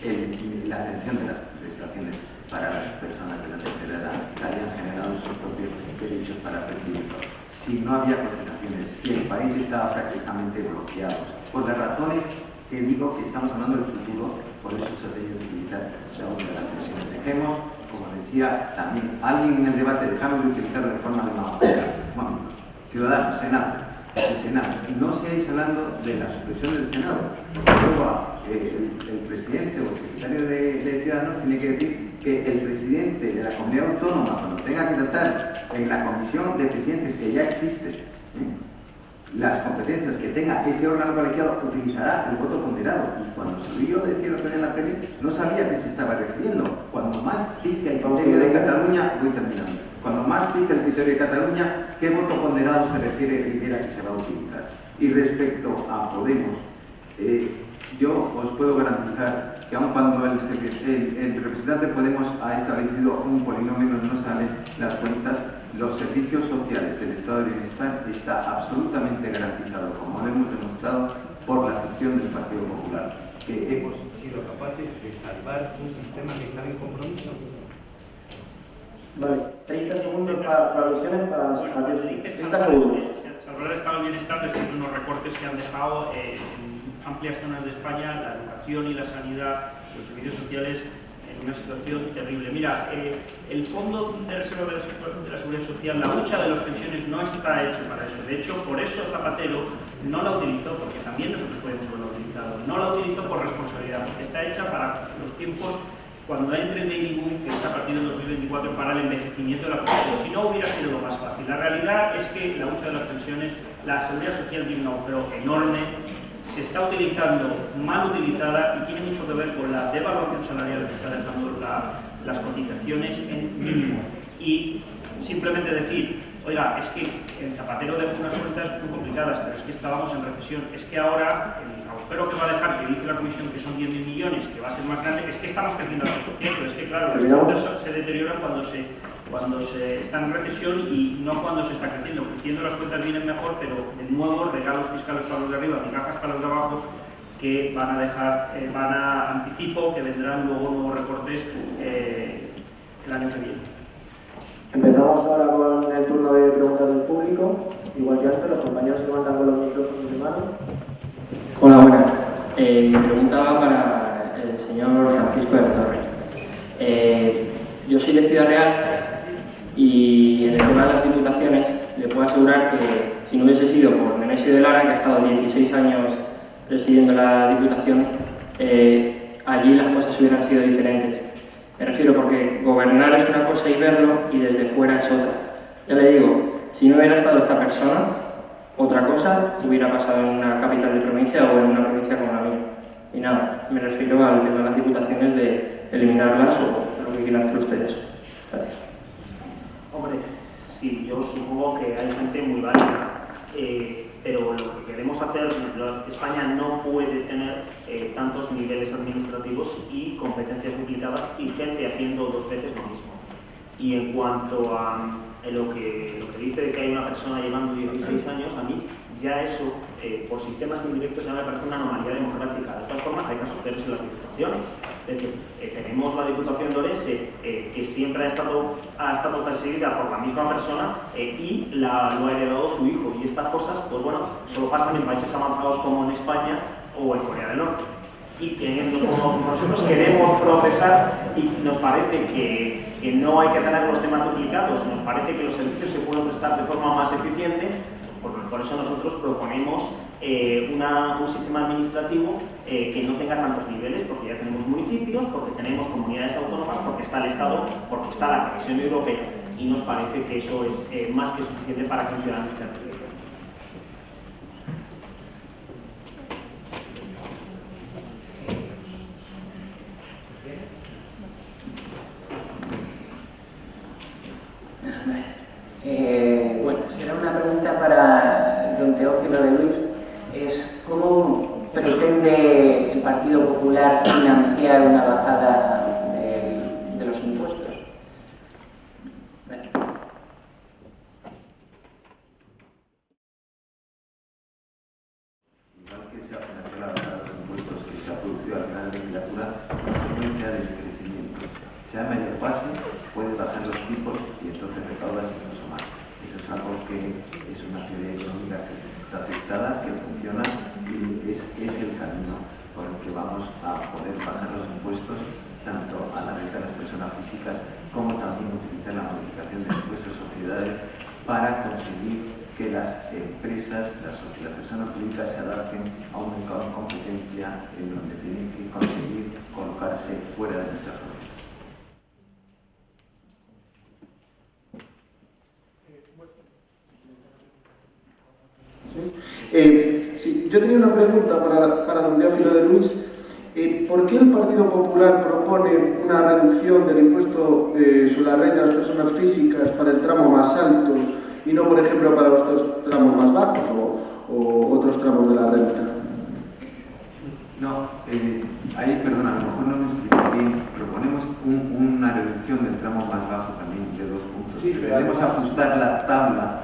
la atención de las prestaciones para las personas de la tercera edad que hayan generado sus propios derechos para percibirlo. Si no había cotizaciones, si el país estaba prácticamente bloqueado, por las razones que digo que estamos hablando del futuro, por eso se debe utilizar la hucha de las pensiones. Dejemos, como decía también alguien en el debate, dejamos de utilizarlo de forma demagógica. Bueno, Ciudadanos, Senado, el Senado. Y no sigáis hablando de la supresión del Senado. Luego, el presidente o el secretario de Ciudadanos tiene que decir que el presidente de la comunidad autónoma, cuando tenga que tratar en la comisión de presidentes que ya existe, las competencias que tenga ese órgano colegiado, utilizará el voto ponderado. Y cuando se oyó decir lo que en la tele, no sabía a qué se estaba refiriendo. Cuando más pica el criterio de Cataluña, voy terminando. Cuando más pica el criterio de Cataluña, ¿qué voto ponderado se refiere Rivera que se va a utilizar? Y respecto a Podemos, yo os puedo garantizar que aun cuando el representante de Podemos ha establecido un polinomio, no salen las cuentas, los servicios sociales del Estado de Bienestar está absolutamente garantizado, como lo hemos demostrado por la gestión del Partido Popular, que hemos sido capaces de salvar un sistema que estaba en compromiso. Vale, 30 segundos para alusiones, para 30 segundos. Salvar el Estado del Bienestar después de unos recortes que han dejado en amplias zonas de España la educación y la sanidad, los servicios sociales en una situación terrible. Mira, el Fondo de Reserva de la Seguridad Social, la hucha de las pensiones no está hecho para eso. De hecho, por eso Zapatero no la utilizó, porque también nosotros podemos haberla utilizado. No la utilizó por responsabilidad, porque está hecha para los tiempos cuando entre el baby boom, que es a partir del 2024, para el envejecimiento de la población. Si no, hubiera sido lo más fácil. La realidad es que la hucha de las pensiones, la seguridad social tiene un agujero enorme, se está utilizando, mal utilizada, y tiene mucho que ver con la devaluación salarial que está dejando las cotizaciones en mínimo. Y simplemente decir, oiga, es que el Zapatero dejó unas cuentas muy complicadas, pero es que estábamos en recesión, es que ahora el agujero que va a dejar, que dice la Comisión que son 10.000 millones, que va a ser más grande, es que estamos creciendo al 2%, es que claro, las cuentas se deterioran cuando se está en recesión y no cuando se está creciendo. Creciendo las cuentas vienen mejor, pero de nuevo regalos fiscales para los de arriba, migajas para los de abajo, que van a dejar, anticipo que vendrán luego nuevos recortes el año que viene. Empezamos ahora con el turno de preguntas del público. Igual que antes, los compañeros se levantan con los micrófonos de mano. Hola, buenas. Mi pregunta va para el señor Francisco de la Torre. Yo soy de Ciudad Real y en el tema de las diputaciones le puedo asegurar que si no hubiese sido por Nemesio de Lara, que ha estado 16 años presidiendo la diputación, allí las cosas hubieran sido diferentes. Me refiero porque gobernar es una cosa y verlo, y desde fuera es otra. Ya le digo, si no hubiera estado esta persona, otra cosa hubiera pasado en una capital de provincia o en una provincia como la mía. Y nada, me refiero al tema de las diputaciones, de eliminarlas o lo que quieran hacer ustedes. Gracias. Hombre, sí, yo supongo que hay gente muy válida, pero lo que queremos hacer, España no puede tener tantos niveles administrativos y competencias duplicadas y gente haciendo dos veces lo mismo. Y en cuanto a lo que dice de que hay una persona llevando 16 años, a mí ya eso, por sistemas indirectos, ya me parece una anomalía democrática. De todas formas, hay casos serios en las diputaciones. Es decir, tenemos la Diputación de Orense, que siempre ha estado perseguida por la misma persona y lo ha heredado su hijo. Y estas cosas, pues bueno, solo pasan en países avanzados como en España o en Corea del Norte. Y como nosotros queremos progresar y nos parece que no hay que tener los temas duplicados, nos parece que los servicios se pueden prestar de forma más eficiente, por eso nosotros proponemos un sistema administrativo que no tenga tantos niveles, porque ya tenemos municipios, porque tenemos comunidades autónomas, porque está el Estado, porque está la Comisión Europea, y nos parece que eso es más que suficiente para que un ciudadano esté tranquilo. Bueno, será una pregunta para don Teófilo de Luis. Es ¿cómo pretende el Partido Popular financiar una bajada de los impuestos? Gracias. mayor base, puedes bajar los tipos y entonces recaudas incluso más. Eso es algo que es una teoría económica que está testada, que funciona y es el camino por el que vamos a poder bajar los impuestos tanto a la renta de las personas físicas como también utilizar la modificación del impuesto de sociedades para conseguir que las empresas, las personas públicas se adapten a un mercado de competencia en donde tienen que conseguir colocarse fuera de nuestra frontera. Sí, yo tenía una pregunta para don Teófilo de Luis. ¿Por qué el Partido Popular propone una reducción del impuesto sobre la renta de las personas físicas para el tramo más alto y no, por ejemplo, para los tramos más bajos o otros tramos de la renta? No, ahí, perdona, a lo mejor no me explico bien. Proponemos una reducción del tramo más bajo también de 2 puntos. Sí, debemos ajustar la tabla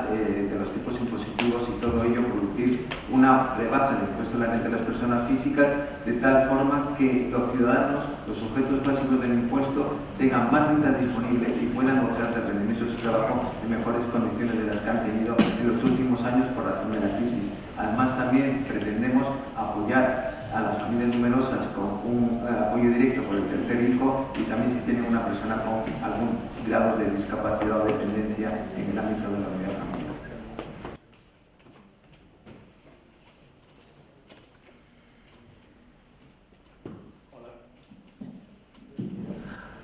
de los tipos impositivos y todo ello producir una rebaja del impuesto a la renta de las personas físicas de tal forma que los ciudadanos, los sujetos básicos del impuesto, tengan más renta disponible y puedan gozar de rendimientos de su trabajo en mejores condiciones de las que han tenido en los últimos años por razón de la crisis. Además, también pretendemos apoyar a las familias numerosas con un apoyo directo por el tercer hijo y también si tienen una persona con algún grado de discapacidad o dependencia en el ámbito de la unidad familiar.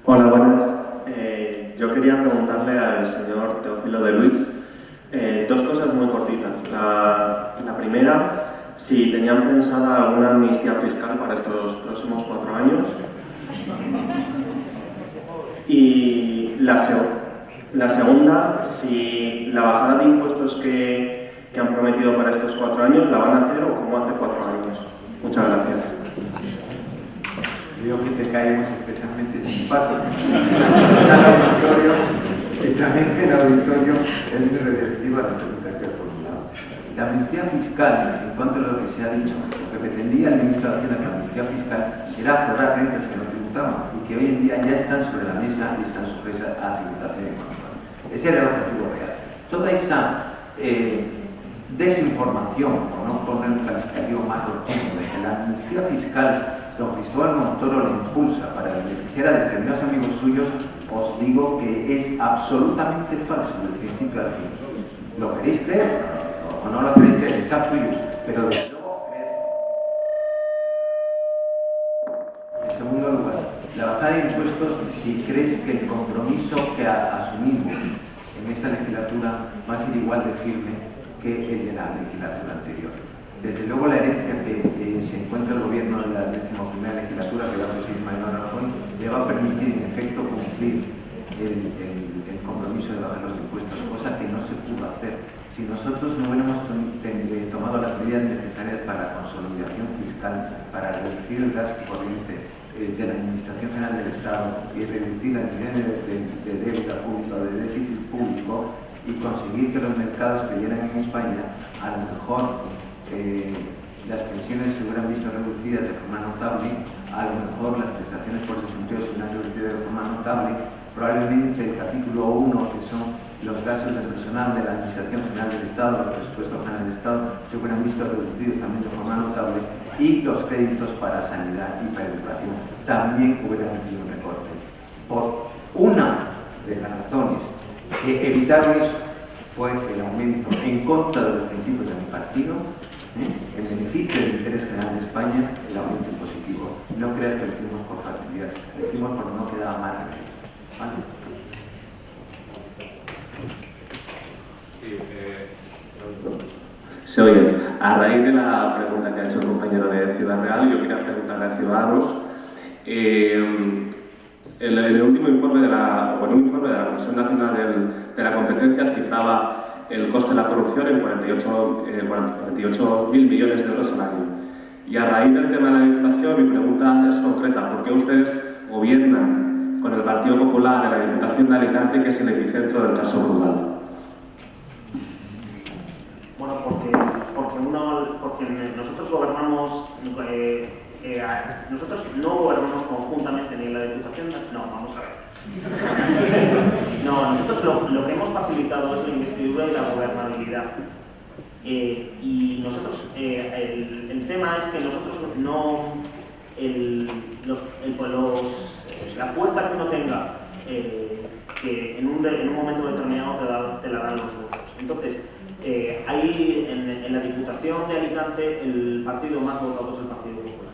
Hola, buenas. Yo quería preguntarle al señor Teófilo de Luis 2 cosas muy cortitas. La primera, si tenían pensada alguna amnistía fiscal para estos próximos 4 años. Y la segunda, si la bajada de impuestos que han prometido para estos 4 años la van a hacer o como hace 4 años. Muchas gracias. Veo que te caemos especialmente simpático. El auditorio es muy receptivo a la pregunta que ha formulado. La amnistía fiscal, en cuanto a lo que se ha dicho, lo que pretendía el ministro de Hacienda con la amnistía fiscal era aflorar rentas que no tributaban y que hoy en día ya están sobre la mesa y están sujetas a tributación económica. Ese era el objetivo real. Toda esa desinformación, por no poner un calificativo más rotundo, de que la amnistía fiscal don Cristóbal Montoro lo impulsa para beneficiar a determinados amigos suyos, os digo que es absolutamente falso del principio al fin. ¿Lo queréis creer o no lo queréis creer? Es tuyo, pero desde luego creer. En segundo lugar, la bajada de impuestos, si creéis que el compromiso que asumimos en esta legislatura va a ser igual de firme que el de la legislatura anterior. Desde luego la herencia que se encuentra el gobierno de la 11ª legislatura, que va a presidir Mariano Rajoy, le va a permitir en efecto cumplir el compromiso de bajar los impuestos, cosa que no se pudo hacer si nosotros no hubiéramos tomado las medidas necesarias para la consolidación fiscal, para reducir el gasto corriente de la Administración General del Estado y reducir el nivel de deuda pública, de déficit público y conseguir que los mercados que vienen en España a lo mejor las pensiones se hubieran visto reducidas de forma notable, a lo mejor las prestaciones por desempleo se hubieran reducido de forma notable, probablemente el capítulo 1, que son los gastos de personal de la Administración General del Estado, los presupuestos generales del Estado, se hubieran visto reducidos también de forma notable y los créditos para sanidad y para educación también hubieran recibido un recorte. Por una de las razones que evitaron eso fue el aumento en contra de los principios de mi partido, en beneficio del interés general de España, el aumento impositivo. No creas que lo hicimos por facilidad, lo hicimos porque no quedaba más remedio. ¿Vale? Se oye. A raíz de la pregunta que ha hecho el compañero de Ciudad Real, yo quería preguntarle a Ciudadanos. El último informe de la Comisión Nacional de la Competencia cifraba el coste de la corrupción en 48.000 millones de euros al año. Y a raíz del tema de la Diputación, mi pregunta es concreta. ¿Por qué ustedes gobiernan con el Partido Popular en la Diputación de Alicante, que es el epicentro del caso Brugal? Bueno, porque nosotros gobernamos nosotros no gobernamos conjuntamente ni en la Diputación, no, vamos a ver. No, nosotros lo que hemos facilitado es la investidura y la gobernabilidad. Y nosotros, el tema es que nosotros no, la fuerza que uno tenga, que en un momento determinado te la dan los votos. Entonces, ahí en la Diputación de Alicante el partido más votado es el Partido Popular.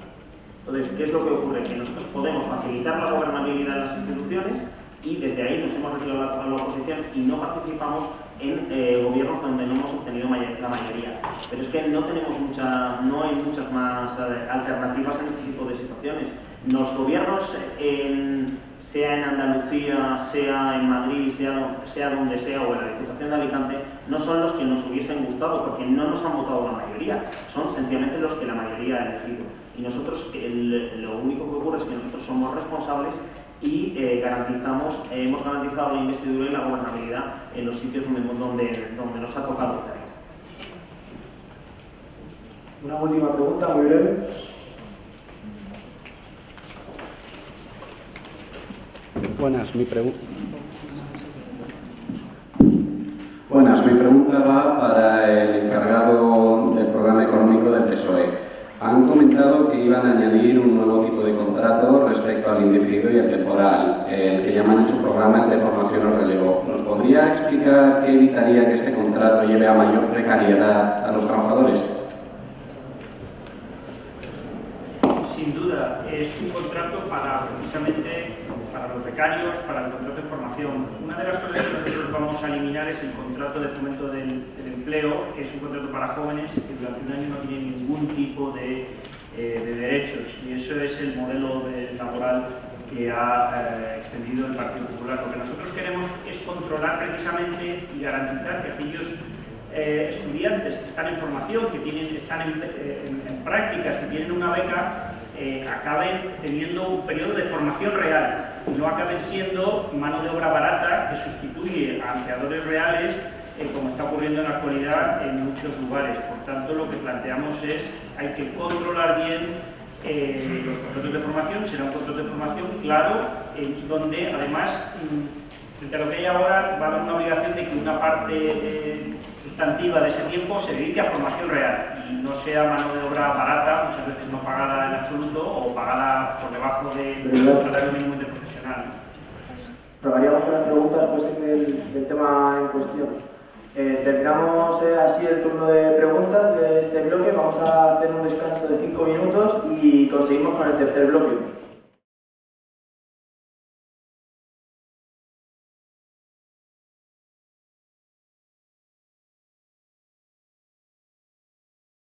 Entonces, ¿qué es lo que ocurre? Que nosotros podemos facilitar la gobernabilidad en las instituciones y desde ahí nos hemos retirado a la oposición y no participamos en gobiernos donde no hemos obtenido la mayoría. Pero es que no hay muchas más alternativas en este tipo de situaciones. Los gobiernos, sea en Andalucía, sea en Madrid, sea donde sea, o en la Diputación de Alicante, no son los que nos hubiesen gustado, porque no nos han votado la mayoría, son sencillamente los que la mayoría ha elegido. Y nosotros, lo único que ocurre es que nosotros somos responsables y hemos garantizado la investidura y la gobernabilidad en los sitios donde nos ha tocado estar. Una última pregunta, muy breve. Buenas, mi pregunta va para el encargado del programa económico del PSOE. Han comentado que iban a añadir un nuevo tipo de contrato respecto al indefinido y al temporal, el que llaman en su programa el de formación o relevo. ¿Nos podría explicar qué evitaría que este contrato lleve a mayor precariedad a los trabajadores? Sin duda, es un contrato precisamente para los becarios, para el contrato de formación. Una de las cosas que nosotros vamos a eliminar es el contrato de fomento del empleo, que es un contrato para jóvenes que durante un año no tiene ningún tipo de derechos, y eso es el modelo laboral que ha extendido el Partido Popular. Lo que nosotros queremos es controlar precisamente y garantizar que aquellos estudiantes que están en formación, que están en prácticas, que tienen una beca, acaben teniendo un periodo de formación real y no acaben siendo mano de obra barata que sustituye a empleadores reales, como está ocurriendo en la actualidad en muchos lugares. Por tanto, lo que planteamos es hay que controlar bien los contratos de formación. Será un contrato de formación claro, donde además, frente a lo que hay ahora, va a haber una obligación de que una parte sustantiva de ese tiempo se dedique a formación real y no sea mano de obra barata, muchas veces no pagada en absoluto o pagada por debajo del salario mínimo interprofesional. Probaríamos con las preguntas del tema en cuestión. Terminamos así el turno de preguntas de este bloque. Vamos a hacer un descanso de 5 minutos y conseguimos con el tercer bloque.